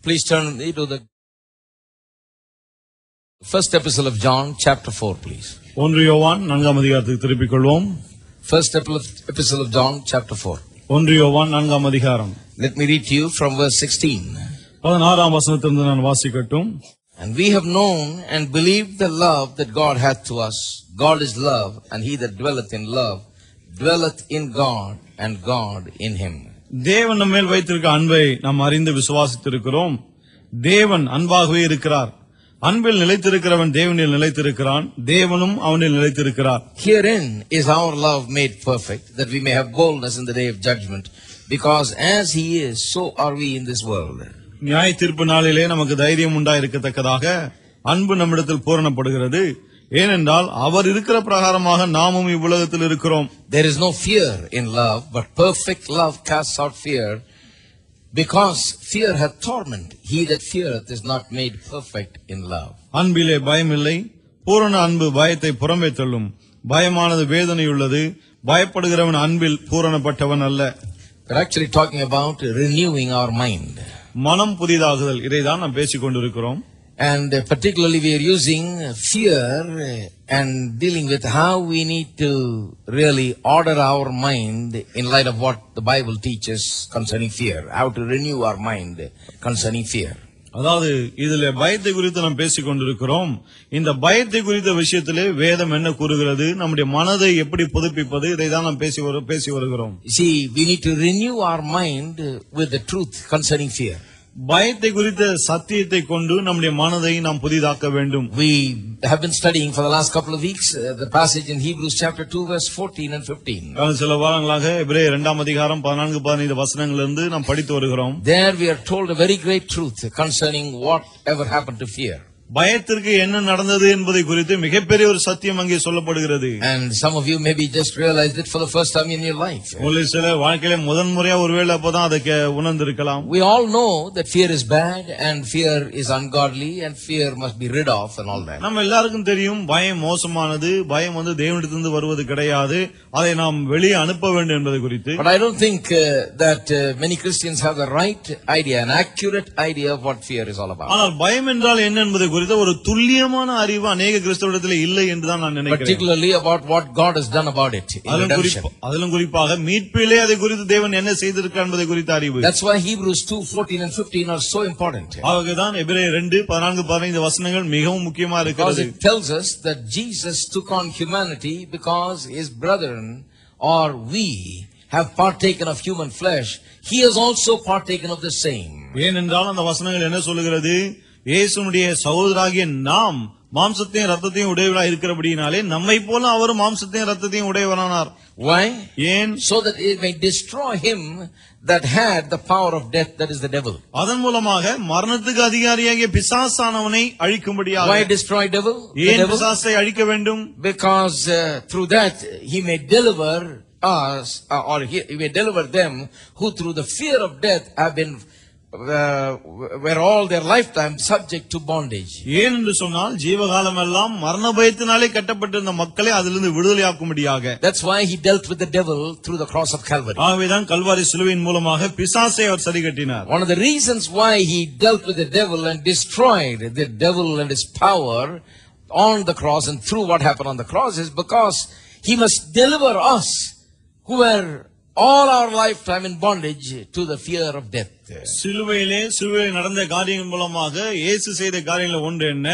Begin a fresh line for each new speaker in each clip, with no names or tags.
Please turn me to the first epistle of John, chapter 4, please.
1 யோவான் 4ஆம் அதிகாரத்துக்கு திருப்பிக் கொள்வோம்.
First epistle of John, chapter 4.
1 யோவான் 4ஆம் அதிகாரம்.
Let me read to you from verse 16.
16ஆம் வசனத்திலிருந்து நான் வாசிக்கட்டும்.
And we have known and believed the love that God hath to us. God is love, and he that dwelleth in love dwelleth in God, and God in him.
தேவன் நம்ம மேல் வைத்திருக்க அன்பை நாம் அறிந்து விசுவாசித்திருக்கிறோம். தேவன் அன்பாகவே இருக்கிறார். அன்பில் நிலைத்திருக்கிறவன் தேவனில் நிலைத்திருக்கிறான், தேவனும் அவனில் நிலைத்திருக்கிறார்.
Herein is our love made perfect, that we may have boldness in the day of judgment, because as he is, so are we in this world.
நியாய தீர்ப்பு நாளிலே நமக்கு தைரியம் உண்டாயிருக்கத்தக்கதாக அன்பு நம்மிடத்தில் பூரணப்படுகிறது. ஏனென்றால் அவர் இருக்கிற பிரகாரமாக நாமும் இவ்வுலகத்தில் இருக்கிறோம்.
There is no fear in love, but perfect love casts out fear, because fear hath torment. He that feareth is not made perfect in love.
அன்பிலே பயமில்லை, பூரண அன்பு பயத்தை புறம்பே தள்ளும். பயமானது வேதனையுள்ளது, பயப்படுகிறவன் அன்பில் பூரணப்பட்டவன் அல்ல.
We're actually talking about renewing our mind.
மனம் புதிதாகுதல், இதைதான் நாம் பேசிக் கொண்டிருக்கிறோம்.
And particularly we are using fear and dealing with how we need to really order our mind in light of what the Bible teaches concerning fear. How to renew our mind concerning fear.
அதாவது இதிலே பயத்தை குறித்து நாம் பேசிக் கொண்டிருக்கிறோம். இந்த பயத்தை குறித்த விஷயத்திலே வேதம் என்ன கூறுகிறது, நம்முடைய மனதை எப்படி புதுப்பிப்பது, இதைதான் நாம் பேசி வருகிறோம்.
See, we need to renew our mind with the truth concerning fear.
பயத்தை குறித்த சத்தியத்தை கொண்டு நம்முடைய மனதை நாம் புதிதாக்க வேண்டும்.
We have been studying for the last couple of weeks the passage in Hebrews chapter 2 verse 14 and 15.
சில வாரங்களாக எபிரேயர் 2ஆம் அதிகாரம் 14-15 வசனங்களிலிருந்து நாம் படித்து வருகிறோம்.
There we are told a very great truth concerning whatever happened to fear.
பயத்திற்கு என்ன நடந்தது என்பதை குறித்து மிகப்பெரிய ஒரு சத்தியம் அங்கே சொல்லப்படுகிறது.
And some of you maybe just realized it for the first time in your life.
உங்களில் சில வாழ்க்கையில முதன்முறையா ஒருவேளை அப்பதான் அதை உணர்ந்திருக்கலாம்.
We all know that fear is bad and fear is ungodly and fear must be rid of and all that.
நம்ம எல்லாருக்கும் தெரியும் பயம் மோசமானது, பயம் தேவனிடத்திலிருந்து வருவது கிடையாது, அதை நாம் வெளியே அனுப்ப வேண்டும் என்பது குறித்து.
But I don't think that many Christians have the right idea, an accurate idea of what fear is all about.
ஆனால் பயம் என்றால் என்ன என்பது குறித்து ஒரு துல்லியமான அறிவு அநேக கிறிஸ்தவரிடத்தில் இல்லை என்று தான் நான் நினைக்கிறேன்.
Particularly about what God has done about it.
அதிலும் குறிப்பாக மீட்பிலே அதை குறித்து தேவன் என்ன செய்திருக்கிறார் என்பதை குறித்த அறிவு.
That's why Hebrews 2:14 and 15 are so important.
ஆகவேதான் எபிரேயர் 2:14-15 வசனங்கள் மிகவும் முக்கியமா இருக்கிறது.
Because it tells us that Jesus took on humanity because his brethren or we have partaken of human flesh. He has also partaken of the same.
ஏனென்றால் அந்த வசனங்கள் என்ன சொல்லுகிறது, இயேசுவுடைய சகோதரராகிய நாம் மாம்சத்தையும் ரத்தத்தையும் உடையவராய் இருக்கிறபடியினாலே நம்மை போல அவரும் மாம்சத்தையும் ரத்தத்தையும் உடையவரானார்.
Why?
ஏன்?
So that it may destroy him that had the power of death, that is the devil.
அதன் மூலமாக மரணத்துக்கு அதிகாரியாகிய பிசாசானவனை அழிக்கும்படியாக.
Why destroy devil?
ஏன் பிசாசை அழிக்க வேண்டும்?
Because through that he may deliver us or he may deliver them who through the fear of death have been were all their lifetime subject to bondage.
ஏன் என்று சொன்னால் ஜீவகாலம் எல்லாம் மரண பயத்தினாலே கட்டப்பட்டிருந்த மக்களை அதிலிருந்து விடுதலையாக்கும்படியாக.
That's why he dealt with the devil through the cross of Calvary.
ஆகவேதான் கல்வாரி சிலுவையின் மூலமாக பிசாசை அவர் சரிகட்டினார்.
One of the reasons why he dealt with the devil and destroyed the devil and his power on the cross and through what happened on the cross is because he must deliver us who were all our lifetime in bondage to the fear of death.
சிலுவையிலே நடந்த காரியங்கள் மூலமாக இயேசு செய்த காரியங்கள் ஒன்று என்ன,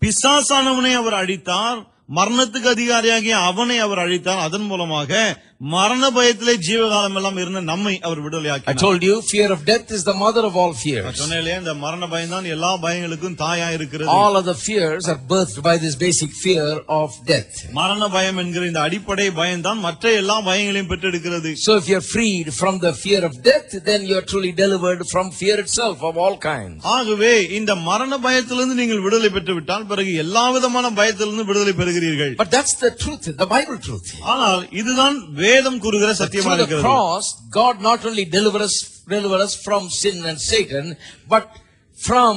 பிசாசானவனை அவர் அழித்தார், மரணத்துக்கு அதிகாரியாகிய அவனை அவர் அழித்தார். அதன் மூலமாக மரண பயத்திலே ஜீவகாலம் எல்லாம் இருந்த நம்மை அவர் விடுதலையாக்கினார்.
I told you fear of death is the mother of all fears.
சொன்னேனே இந்த மரண பயம் தான் எல்லா பயங்களுக்கும் தாயா இருக்கிறது.
All other fears are birthed by this basic fear of death.
மரண பயம் என்கிற இந்த அடிப்படை பயம் தான் மற்ற எல்லா பயங்களையும் பெற்றெடுக்கிறது.
So if you are freed from the fear of death, then you are truly delivered from fear itself of all kinds.
ஆகவே இந்த மரண பயத்திலிருந்து நீங்கள் விடுதலை பெற்று விட்டால் பிறகு எல்லா விதமான பயத்திலிருந்து விடுதலை பெறுகிறீர்கள்.
But that's the truth, the Bible truth.
ஆனால் இதுதான் வேதம் கூறுகிற சத்தியமா இருக்கிறது.
Through the cross, God not only deliver us from sin and Satan, but from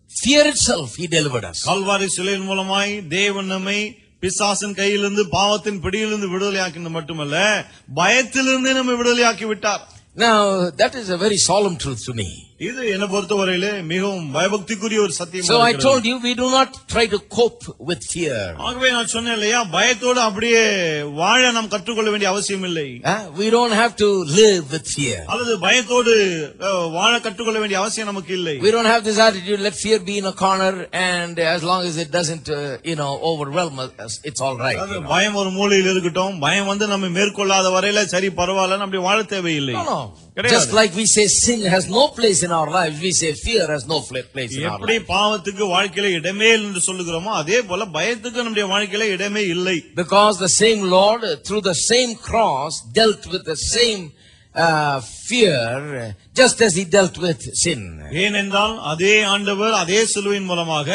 fear itself he delivered us.
Kalvari சிலுவையின் மூலமாய் தேவன் நம்மை பிசாசின் கையிலிருந்து பாவத்தின் பிடியிலிருந்து விடுதலையாக்கினது மட்டுமல்ல பயத்திலிருந்து நம்மை விடுதலையாக்கி விட்டார்.
Now that is a very solemn truth to me.
இது என்ன பொறுத்தவரையிலே மிகவும் பயபக்திக்குரிய ஒரு சத்தியம்.
So I told you, we do not try to cope with fear.
ஆகவே நான் சொன்னேன் இல்லையா, பயத்தோடு அப்படியே வாழ நாம் கற்றுக்கொள்ள வேண்டிய அவசியம் இல்லை.
We don't have to live with fear.
அல்லது பயத்தோடு வாழ கற்றுக்கொள்ள வேண்டிய அவசியம் நமக்கு இல்லை.
We don't have this attitude, let fear be in a corner, and as long as it doesn't overwhelm us, it's all right.
பயம் ஒரு மூலையில் இருக்கட்டும், பயம் வந்து நம்ம மேற்கொள்ளாத வரையில சரி பரவாயில்ல, நம்ம வாழ தேவையில்லை.
No. Just like we say sin has no place in our lives, we say fear has no place in our lives.
எப்படி பாவத்துக்கு வாழ்க்கையில இடமே இல்லை என்று சொல்லுகிறோமோ, அதே போல பயத்துக்கு நம்முடைய வாழ்க்கையில இடமே இல்லை.
Because the same Lord through the same cross dealt with the same fear just as he dealt with sin.
ஏனென்றால் அதே ஆண்டவர் அதே சிலுவையின் மூலமாக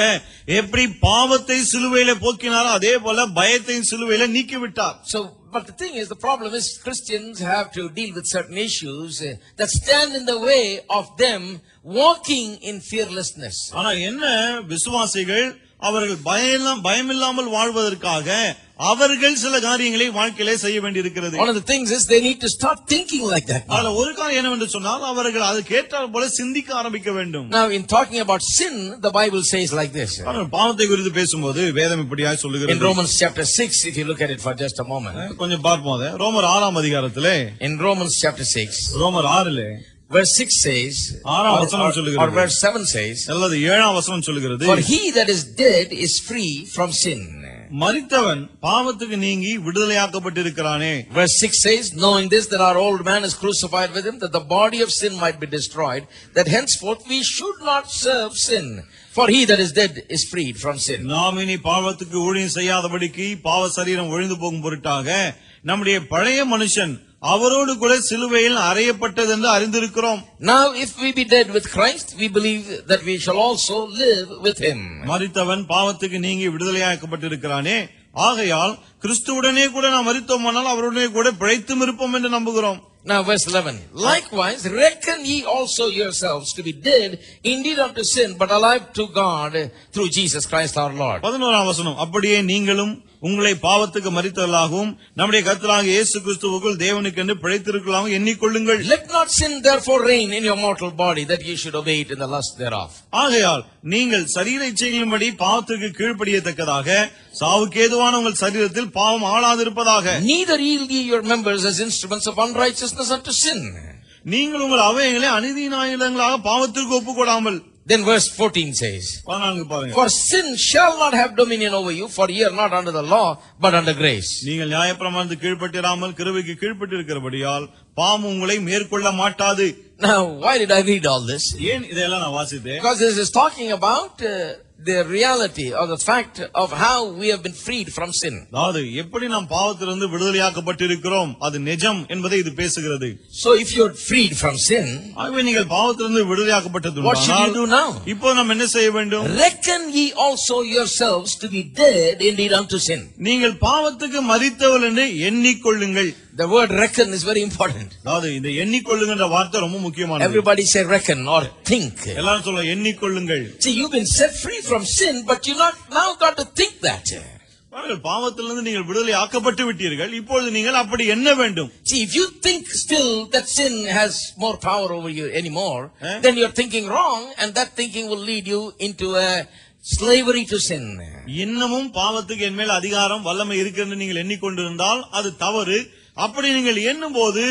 எப்படி பாவத்தை சிலுவையிலே போக்கினாரோ அதே போல பயத்தை சிலுவையிலே நீக்கிவிட்டார்.
So but the thing is, the problem is Christians have to deal with certain issues that stand in the way of them walking in fearlessness.
ஆனா என்ன, விசுவாசிகள் அவர்கள் பயமில்லாமல் வாழ்வதற்காக அவர்கள் சில காரியங்களை வாழ்க்கையிலே செய்ய வேண்டியிருக்கிறது.
One of the things is they need to start thinking like that.
அதுல ஒரு காரியம் என்னவென்று சொன்னால், அவர்கள் அதுக்கு ஏற்றாற் போல சிந்திக்க ஆரம்பிக்க வேண்டும்.
Now in talking about sin, the Bible says like this.
பாவத்தை குறித்து பேசும்போது வேதம் இப்படியாய் சொல்லுகிறது.
In Romans chapter 6, if you look at it for just a moment.
கொஞ்சம் பார்ப்போம் அதை. ரோமர் 6ஆம் அதிகாரத்திலே,
in Romans chapter 6,
ரோமர் 6லே
verse 6 says, or verse 7 says,
அல்லது 7ஆம் வசனம் சொல்லுகிறது,
for he that is dead is free from sin.
மரித்தவன் பாவத்துக்கு நீங்கி விடுதலையாக்கப்பட்டிருக்கிறானே.
Verse 6 says, knowing this, that our old man is crucified with him, that the body of sin might be destroyed, that henceforth we should not serve sin. For he that is dead is freed from sin.
நாம் இனி பாவத்துக்கு ஊழியம் செய்யாதபடிக்கு பாவ சரீரம் ஒழிந்து போகும் பொருட்டாக நம்முடைய பழைய மனுஷன் அவரோடு கூட சிலுவையில் அறையப்பட்டது என்று அறிந்திருக்கிறோம்.
Now if we be dead with Christ, we believe that we shall also live with him.
மரித்தவன் பாவத்துக்கு நீங்கி விடுதலையாக்கப்பட்டிருக்கிறானே, ஆகையால் கிறிஸ்துவுடனே கூட நாம் மரித்தோமானால் அவருடனே கூட பிழைத்தும் இருப்போம் என்று நம்புகிறோம்.
Now verse 11, likewise reckon ye also yourselves to be dead indeed unto sin, but alive to God through Jesus Christ our Lord.
11ஆம் வசனம், அப்படியே நீங்களும் உங்களை பாவத்துக்கு மரித்தவர்களாகவும் நம்முடைய கர்த்தராகிய இயேசு கிறிஸ்துவுக்குள் தேவனுக்கென்று பிழைத்திருக்கலாகவும் எண்ணிக்கொள்ளுங்கள்.
Let not sin therefore reign in your mortal body, that ye should obey it in the lust thereof.
ஆகையால் நீங்கள் சரீர இச்சைகளின்படி பாவத்திற்கு கீழ்ப்படியத்தக்கதாக சாவுக்கு ஏதுவான உங்கள் சரீரத்தில் பாவம் ஆளாதிருப்பதாக.
Neither yield ye your members as instruments of unrighteousness unto sin.
நீங்கள் உங்கள் அவயங்களை அநீதியின் ஆயுதங்களாக பாவத்திற்கு ஒப்புக்கொடாமல்.
Then verse 14 says, for sin shall not have dominion over you, for ye are not under the law, but under grace.
நீங்கள் நியாயப்பிரமாணத்துக்கு கீழ்ப்பட்டிராமல் கிருபைக்கு கீழ்ப்பட்டிருக்கிறபடியால் பாவம் உங்களை மேற்கொள்ள மாட்டாது.
Now why did I read all this?
ஏன் இதெல்லாம் நான் வாசித்தேன்?
Because this is talking about the reality or the fact of how we have been freed from sin.
அதாவது எப்படி நாம் பாவத்திலிருந்து விடுதலையாக்கப்பட்டிருக்கிறோம், அது நிஜம் என்பதை இது பேசுகிறது.
So if you are freed from sin,
ஆகவே நீங்கள் பாவத்திலிருந்து விடுதலையாக்கப்பட்டது,
what should you do now?
இப்போ நாம் என்ன செய்ய வேண்டும்?
Reckon ye also yourselves to be dead indeed unto sin.
நீங்கள் பாவத்துக்கு மரித்தவர்கள் என்று எண்ணிக்கொள்ளுங்கள்.
The word reckon is very important.
அதாவது இந்த எண்ணிக்கொள்ளுங்கன்ற வார்த்தை ரொம்ப முக்கியமானது.
Everybody say reckon or think.
எல்லாரும் சொல்ல எண்ணிக்கொள்ளுங்கள்.
See, you've been set free from sin, but you not now got to think that.
பாவத்திலிருந்து நீங்கள் விடுதலை ஆக்கப்பட்டு விட்டீர்கள், இப்பொழுது நீங்கள் அப்படி எண்ண வேண்டும்.
See, if you think still that sin has more power over you anymore, then you're thinking wrong, and that thinking will lead you into a slavery to sin.
இன்னமும் பாவத்துக்கு என் மேல் அதிகாரம் வல்லமை இருக்கிறது நீங்கள் எண்ணிக்கொண்டிருந்தால் அது தவறு. அப்படி நீங்கள் எண்ணும் போது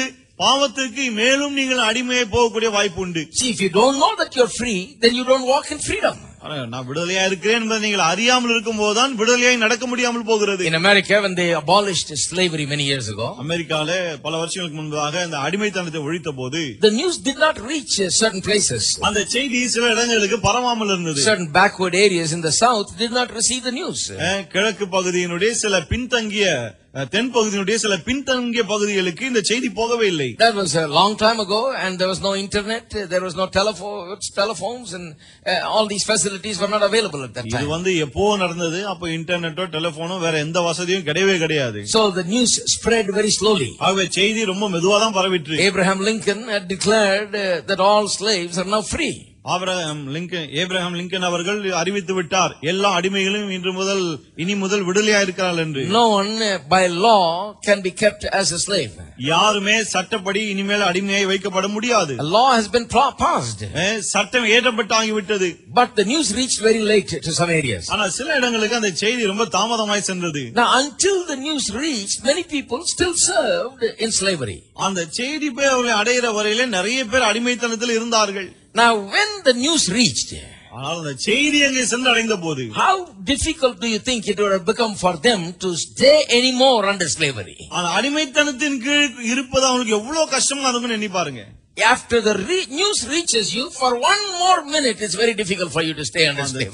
பாவத்திற்கு மேலும் நீங்கள் அடிமையை போகக்கூடிய வாய்ப்பு உண்டு.
See, if you don't know that you're free, then you don't walk in freedom.
நான் விடுதலையா இருக்கிறேன் என்பதை நீங்கள் அறியாமல் இருக்கும் போதுதான் விடுதலையாய் நடக்க முடியாமல் போகிறது.
In America, when they abolished slavery many years ago,
அமெரிக்கால பல வருஷங்களுக்கு முன்பாக அந்த அடிமைத்தனத்தை ஒழித்த போது,
the news did not reach certain places.
அந்த செய்தி சில இடங்களுக்கு பரவாமல் இருந்தது.
Certain backward areas in the south did not receive the news.
கிழக்கு பகுதியினுடைய சில பின்தங்கிய தென் பகுதியினுடைய சில பின்தங்கிய பகுதிகளுக்கு இந்த செய்தி போகவே இல்லை.
That was a long time ago, and there was no internet, there was no telephones, and all these facilities were not available at that time.
இது வந்து எப்போ நடந்தது? அப்ப இன்டர்நெட்டோ டெலிபோனோ வேற எந்த வசதியும் கிடையவே கிடையாது.
So the news spread very slowly.
ஆகவே செய்தி ரொம்ப மெதுவா தான் பரவிட்டு.
Abraham Lincoln had declared that all slaves are now free.
Abraham Lincoln அவர்கள் அறிவித்து விட்டார், எல்லா அடிமைகளும் இனி முதல் விடுதலையா இருக்கிறார்கள் என்று.
No one by law can be kept as a slave.
யாருமே சட்டப்படி இனிமேல் அடிமையாய் வைக்கப்பட முடியாது.
A law has been passed.
சட்டம் ஏற்றப்பட்டு ஆகிவிட்டது.
But the news reached very late to some areas.
ஆனா சில இடங்களுக்கு அந்த செய்தி ரொம்ப தாமதமாய் சென்றது.
Now until the news reached, many people still served in slavery.
அந்த செய்தி போய் அவர்களை அடைகிற வரையிலே நிறைய பேர் அடிமைத்தனத்தில் இருந்தார்கள்.
Now when the news reached,
ஆனால் அந்த செய்தி அங்கே சென்று அடைந்த போது
how difficult do you think it would have become for them to stay anymore under slavery?
அந்த அடிமைத்தனத்தின் கீழ் இருப்பது அவங்களுக்கு எவ்வளவு கஷ்டமா இருக்கும்னு எண்ணி பாருங்க.
After the news reaches you, for one more minute it's very difficult for you to stay under slavery.